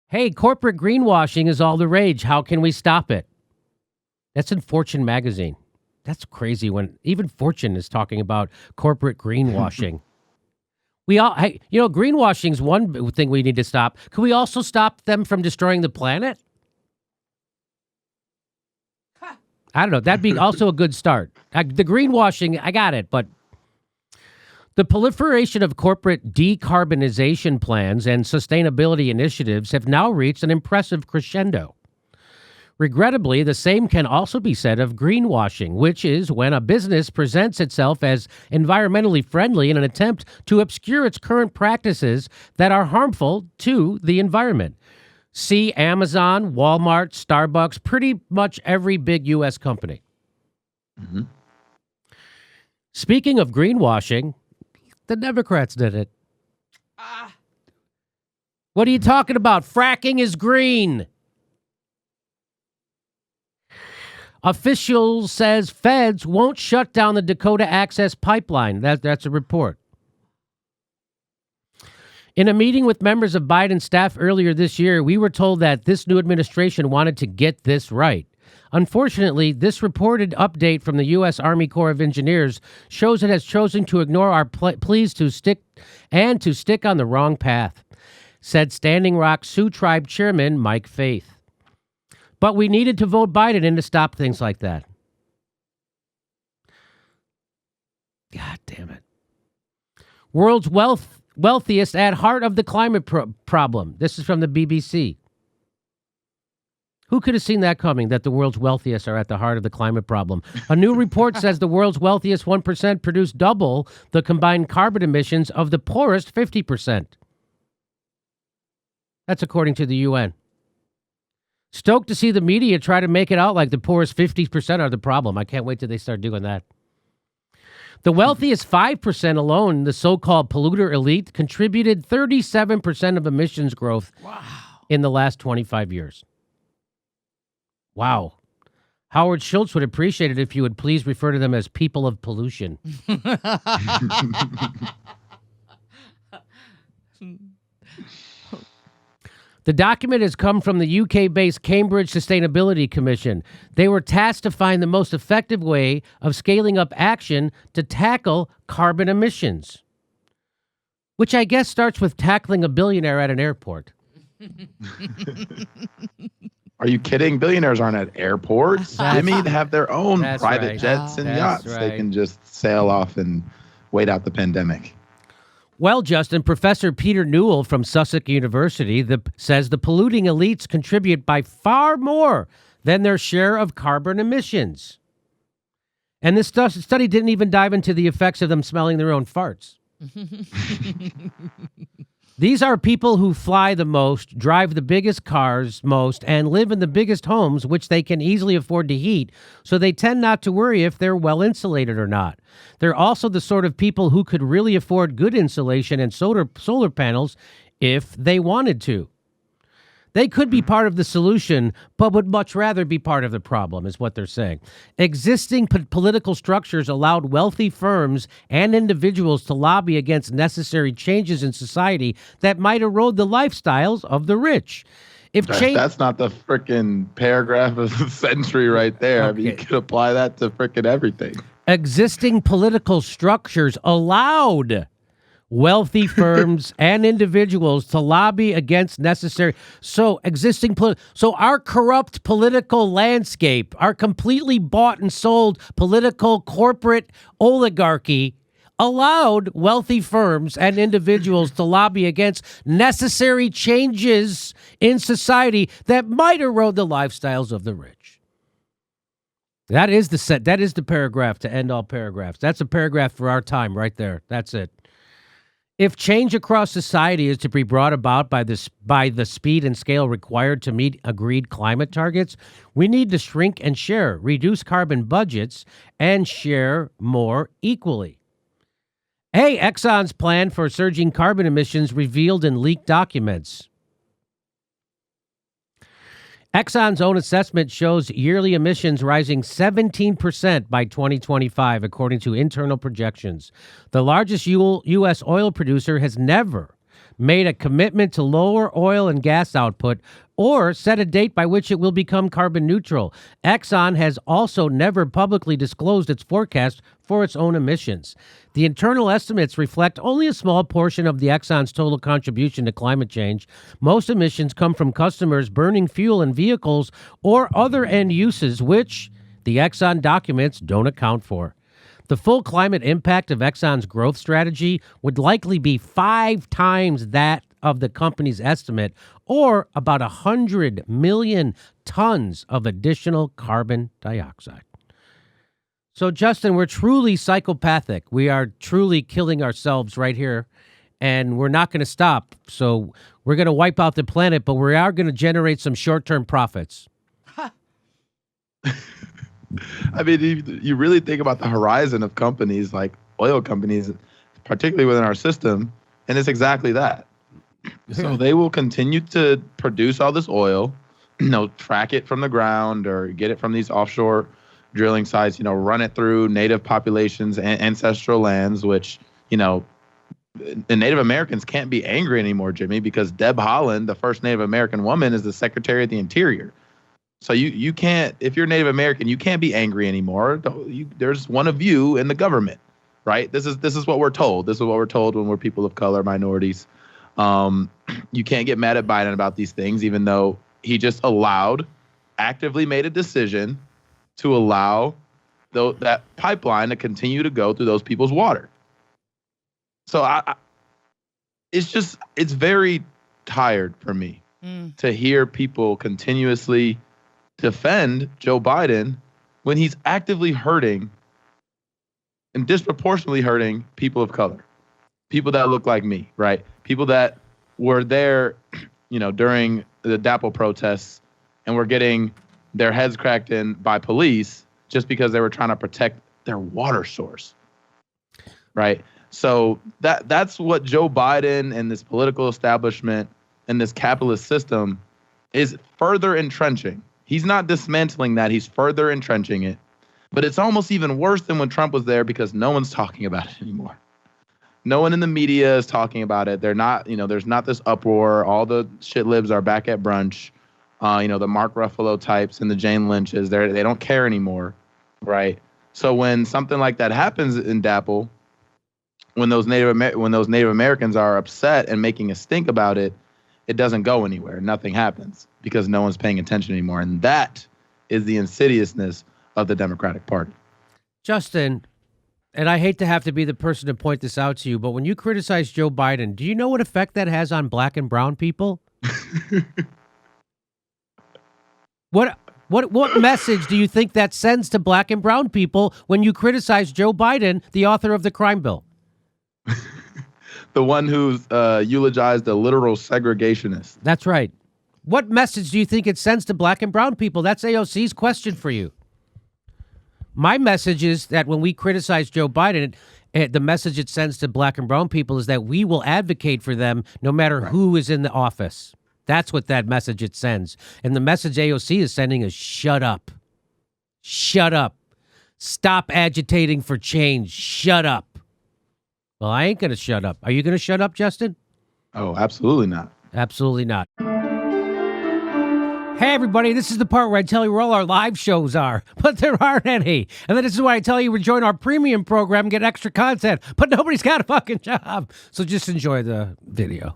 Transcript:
Hey, corporate greenwashing is all the rage. How can we stop it? That's in Fortune magazine. That's crazy when even Fortune is talking about corporate greenwashing. Greenwashing is one thing we need to stop. Can we also stop them from destroying the planet? I don't know. That'd be also a good start. The greenwashing, I got it, but the proliferation of corporate decarbonization plans and sustainability initiatives have now reached an impressive crescendo. Regrettably, the same can also be said of greenwashing, which is when a business presents itself as environmentally friendly in an attempt to obscure its current practices that are harmful to the environment. See Amazon, Walmart, Starbucks, pretty much every big U.S. company. Mm-hmm. Speaking of greenwashing, the Democrats did it. What are you talking about? Fracking is green. Official says feds won't shut down the Dakota Access Pipeline. That's a report. In a meeting with members of Biden's staff earlier this year, we were told that this new administration wanted to get this right. Unfortunately, this reported update from the U.S. Army Corps of Engineers shows it has chosen to ignore our pleas to stick on the wrong path, said Standing Rock Sioux Tribe Chairman Mike Faith. But we needed to vote Biden in to stop things like that. God damn it. World's wealthiest at heart of the climate problem. This is from the BBC. Who could have seen that coming, that the world's wealthiest are at the heart of the climate problem? A new report says the world's wealthiest 1% produce double the combined carbon emissions of the poorest 50%. That's according to the UN. Stoked to see the media try to make it out like the poorest 50% are the problem. I can't wait till they start doing that. The wealthiest 5% alone, the so-called polluter elite, contributed 37% of emissions growth in the last 25 years. Wow. Howard Schultz would appreciate it if you would please refer to them as people of pollution. The document has come from the UK-based Cambridge Sustainability Commission. They were tasked to find the most effective way of scaling up action to tackle carbon emissions, which I guess starts with tackling a billionaire at an airport. Are you kidding? Billionaires aren't at airports. Jimmy, they have their own private jets and yachts. Right. They can just sail off and wait out the pandemic. Well, Justin, Professor Peter Newell from Sussex University says the polluting elites contribute by far more than their share of carbon emissions. And this study didn't even dive into the effects of them smelling their own farts. These are people who fly the most, drive the biggest cars most, and live in the biggest homes, which they can easily afford to heat, so they tend not to worry if they're well insulated or not. They're also the sort of people who could really afford good insulation and solar panels if they wanted to. They could be part of the solution, but would much rather be part of the problem, is what they're saying. Existing political structures allowed wealthy firms and individuals to lobby against necessary changes in society that might erode the lifestyles of the rich. That's not the frickin' paragraph of the century right there. Okay. I mean, you could apply that to frickin' everything. Existing political structures allowed wealthy firms and individuals to lobby against necessary. So our corrupt political landscape, our completely bought and sold political corporate oligarchy allowed wealthy firms and individuals to lobby against necessary changes in society that might erode the lifestyles of the rich. That is the paragraph to end all paragraphs. That's a paragraph for our time right there. That's it. If change across society is to be brought about by the speed and scale required to meet agreed climate targets, we need to shrink and share, reduce carbon budgets, and share more equally. Hey, Exxon's plan for surging carbon emissions revealed in leaked documents. Exxon's own assessment shows yearly emissions rising 17% by 2025, according to internal projections. The largest U.S. oil producer has never made a commitment to lower oil and gas output or set a date by which it will become carbon neutral. Exxon has also never publicly disclosed its forecast for its own emissions. The internal estimates reflect only a small portion of the Exxon's total contribution to climate change. Most emissions come from customers burning fuel in vehicles or other end uses, which the Exxon documents don't account for. The full climate impact of Exxon's growth strategy would likely be 5 times that of the company's estimate, or about 100 million tons of additional carbon dioxide. So, Justin, we're truly psychopathic. We are truly killing ourselves right here, and we're not going to stop. So we're going to wipe out the planet, but we are going to generate some short-term profits. I mean, you really think about the horizon of companies like oil companies, particularly within our system, and it's exactly that. So they will continue to produce all this oil, track it from the ground or get it from these offshore drilling sites, run it through native populations and ancestral lands, which, the Native Americans can't be angry anymore, Jimmy, because Deb Haaland, the first Native American woman, is the Secretary of the Interior. So you can't, if you're Native American, you can't be angry anymore. There's one of you in the government, right? This is what we're told. This is what we're told when we're people of color, minorities. You can't get mad at Biden about these things, even though he just actively made a decision to allow that pipeline to continue to go through those people's water. So it's very tired for me to hear people continuously defend Joe Biden when he's actively hurting and disproportionately hurting people of color, people that look like me, right? People that were there, during the DAPL protests and were getting their heads cracked in by police just because they were trying to protect their water source, right? So that's what Joe Biden and this political establishment and this capitalist system is further entrenching. He's not dismantling that. He's further entrenching it. But it's almost even worse than when Trump was there because no one's talking about it anymore. No one in the media is talking about it. They're not, there's not this uproar. All the shit libs are back at brunch. The Mark Ruffalo types and the Jane Lynches, they don't care anymore, right? So when something like that happens in DAPL, when those Native Americans are upset and making a stink about it, it doesn't go anywhere. Nothing happens because no one's paying attention anymore. And that is the insidiousness of the Democratic Party. Justin, and I hate to have to be the person to point this out to you, but when you criticize Joe Biden, do you know what effect that has on black and brown people? What message do you think that sends to black and brown people when you criticize Joe Biden, the author of the crime bill? The one who's eulogized a literal segregationist. That's right. What message do you think it sends to black and brown people? That's AOC's question for you. My message is that when we criticize Joe Biden, the message it sends to black and brown people is that we will advocate for them no matter who is in the office. That's what that message it sends. And the message AOC is sending is shut up. Shut up. Stop agitating for change. Shut up. Well, I ain't going to shut up. Are you going to shut up, Justin? Oh, absolutely not. Absolutely not. Hey, everybody, this is the part where I tell you where all our live shows are, but there aren't any. And then this is why I tell you to join our premium program and get extra content, but nobody's got a fucking job. So just enjoy the video.